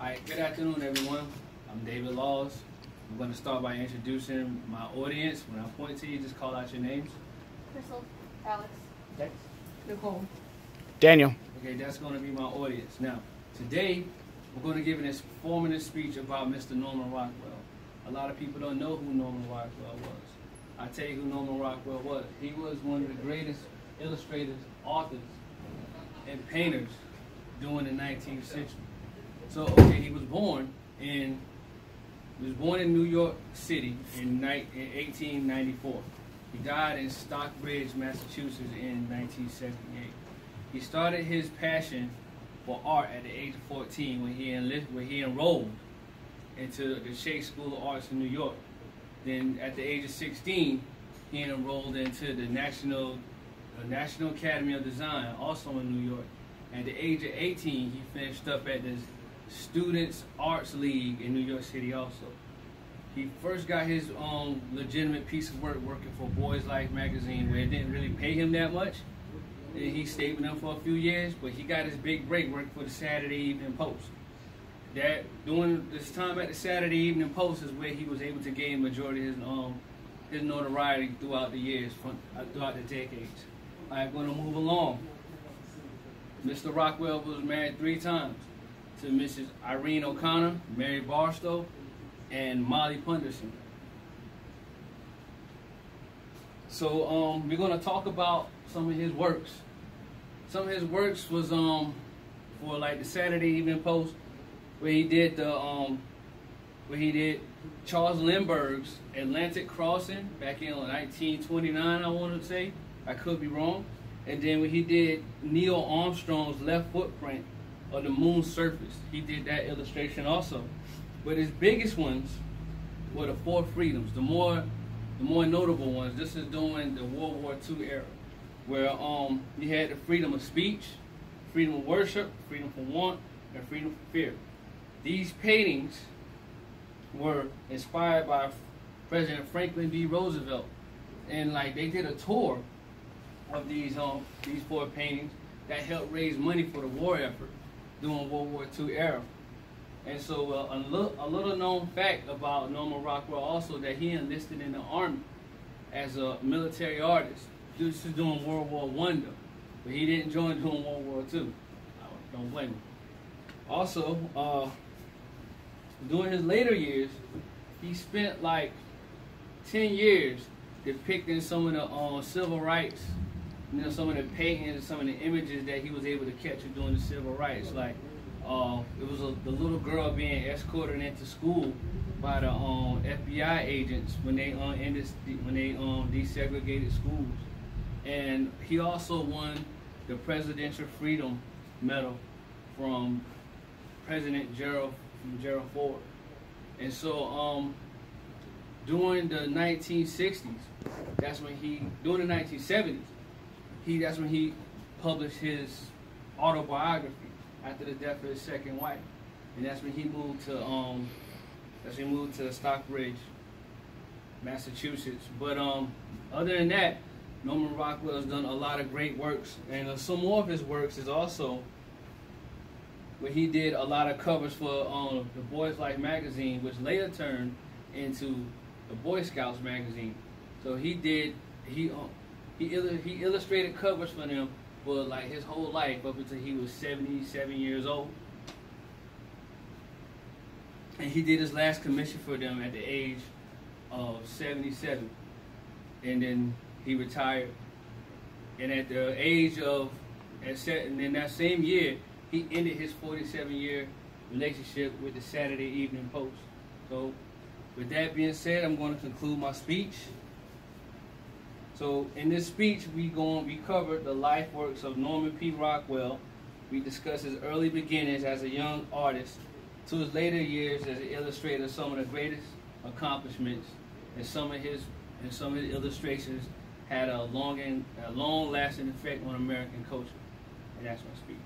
Alright, good afternoon everyone. I'm David Laws. I'm going to start by introducing my audience. When I point to you, just call out your names. Crystal, Alex, Dex, Nicole, Daniel. Okay, that's going to be my audience. Now, today, we're going to give an informative speech about Mr. Norman Rockwell. A lot of people don't know who Norman Rockwell was. I'll tell you who Norman Rockwell was. He was one of the greatest illustrators, authors, and painters during the 19th century. So, okay, he was born in New York City in 1894. He died in Stockbridge, Massachusetts in 1978. He started his passion for art at the age of 14 when he enrolled into the Shake School of Arts in New York. Then at the age of 16, he enrolled into the National Academy of Design, also in New York. At the age of 18, he finished up at the Students Arts League in New York City also. He first got his legitimate piece of work working for Boys Life magazine, where it didn't really pay him that much. And he stayed with them for a few years, but he got his big break working for the Saturday Evening Post. During this time at the Saturday Evening Post is where he was able to gain majority of his notoriety throughout the years, throughout the decades. I'm going to move along. Mr. Rockwell was married 3 times to Mrs. Irene O'Connor, Mary Barstow, and Molly Punderson. So we're going to talk about some of his works. Some of his works was for like the Saturday Evening Post, where he did Charles Lindbergh's Atlantic Crossing back in 1929, I want to say. I could be wrong. And then when he did Neil Armstrong's left footprint of the moon's surface, he did that illustration also. But his biggest ones were the 4 freedoms, the more notable ones. This is during the World War II era, where you had the freedom of speech, freedom of worship, freedom from want, and freedom from fear. These paintings were inspired by President Franklin D. Roosevelt, and like they did a tour of these 4 paintings that helped raise money for the war effort during World War II era. And so a little known fact about Norman Rockwell also, that he enlisted in the Army as a military artist. This is during World War I though, but he didn't join during World War II. I don't blame him. Also, during his later years, he spent like 10 years depicting some of the civil rights, some of the paintings, some of the images that he was able to capture during the civil rights. Like it was the little girl being escorted into school by the FBI agents when they desegregated schools. And he also won the Presidential Freedom Medal from President Gerald Ford. And so during the 1960s, during the 1970s, that's when he published his autobiography after the death of his second wife, and that's when he moved to Stockbridge, Massachusetts. But other than that, Norman Rockwell has done a lot of great works, and some more of his works is also where he did a lot of covers for the Boys Life magazine, which later turned into the Boy Scouts magazine. So he illustrated covers for them for like his whole life up until he was 77 years old. And he did his last commission for them at the age of 77. And then he retired. And at the age of, and in that same year, he ended his 47-year relationship with the Saturday Evening Post. So with that being said, I'm going to conclude my speech. So in this speech, we covered the life works of Norman P. Rockwell. We discussed his early beginnings as a young artist to his later years as an illustrator, some of the greatest accomplishments, and some of his illustrations had a long-lasting effect on American culture. And that's my speech.